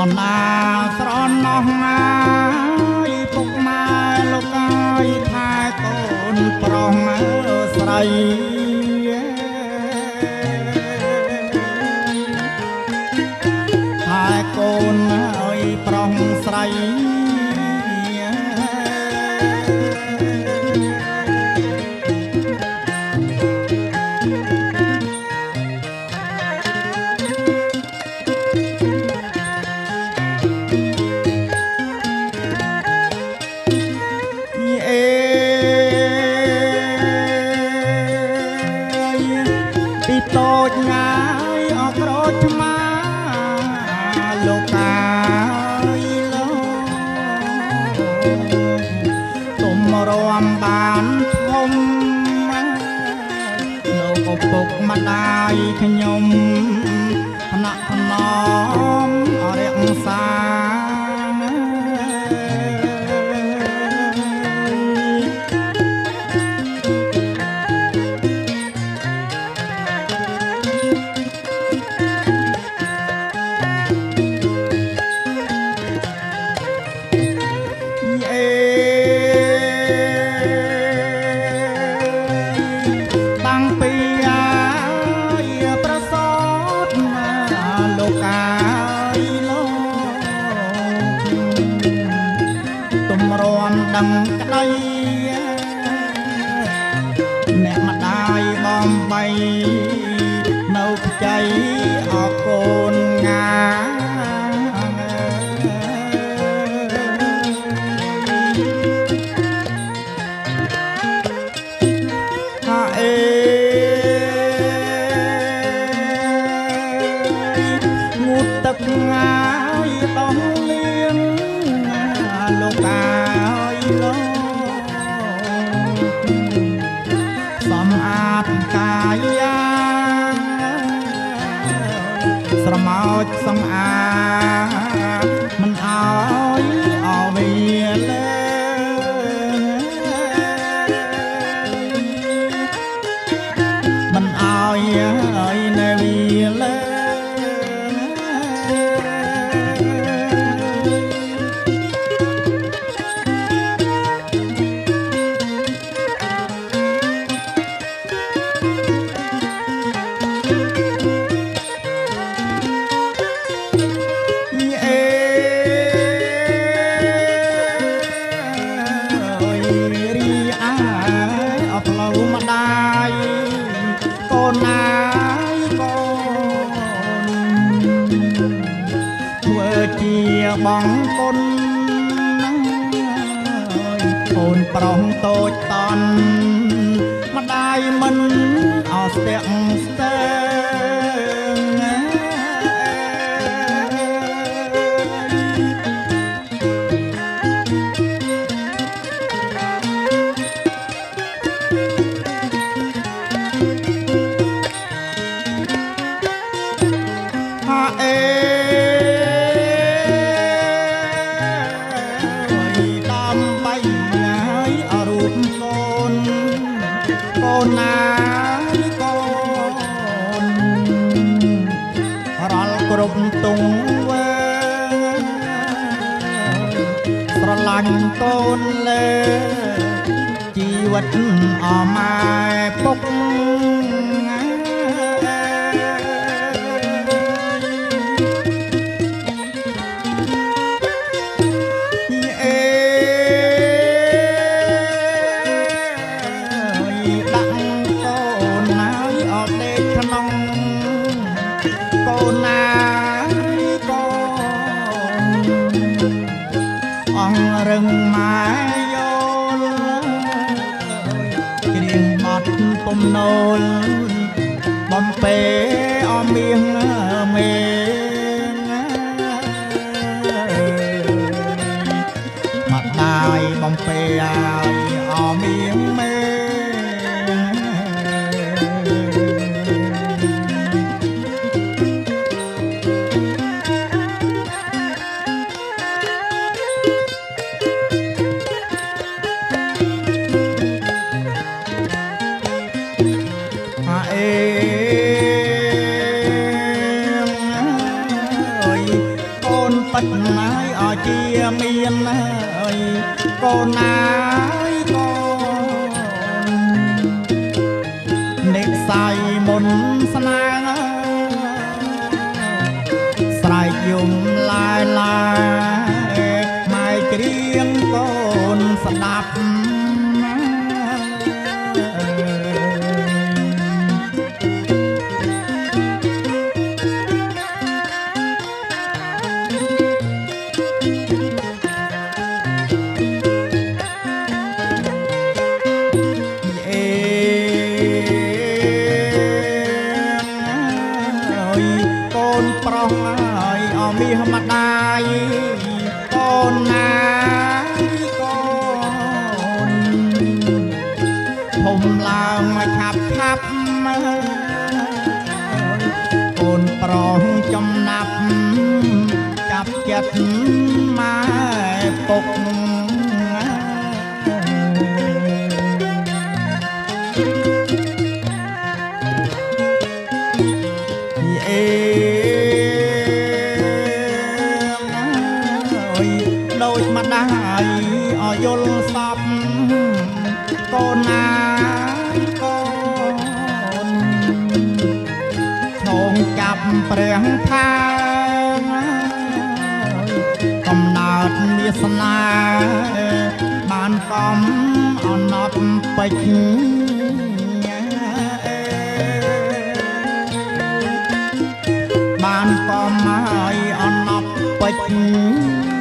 នណាស្រន់ណោះណាយពុកម៉ែលោកអើយថែកូនប្រុសស្រីថែកូនអើយប្រុសស្រីតូចងាយអក្រឆ្មាលោកកាយលោកទុំរំបានធំលោកឪពុកម្ដាយខ្ញុំថ្នាក់ថ្នមរក្សាដឹងក្តីអ្នកម្ដាយបំបីនៅខ្ចីអរកូនងាថាអេងូតទឹកងាយដំលៀងលោកកាសំអាតកាយាស្រមោចសំអាតមិនអើយអវាលើមិនអើយនៅវាលើជាបងគុណអូនប្រុសតូចតន់ម្ដាយមិនអស្ទាក់ស្ទើកូនណាកូនរល់គ្រប់ទង្វើស្រឡាញ់កូនលើជីវិតអម៉ែពុកកូនណាកូនអង្រឹងម៉ែយល់គ្រៀងបត់ពំនោលបំពេអមៀងមេមកដាយបំពេឲ្យអមៀងមេប តណាយអជាមានហើយកូនណាយកូននិស័យមុនស្នេហ៍ស្រែកយំឡាយឡាម៉ែច្រៀងកូនស្ដាប់ប្រុសអើយអមាសម្ដាយកូនណាកូនធំឡើងមកឆាប់ឆាប់កូនប្រុសចំណាប់ចាប់ចិត្តម៉ែពុកដូចម្ដាយអយល់សពកូនណាកូនឈោងចាប់ព្រះថាកំណើតវាសនាបានកំអណត់ពេជ្របានកំហើយអណប់ពេជ្រ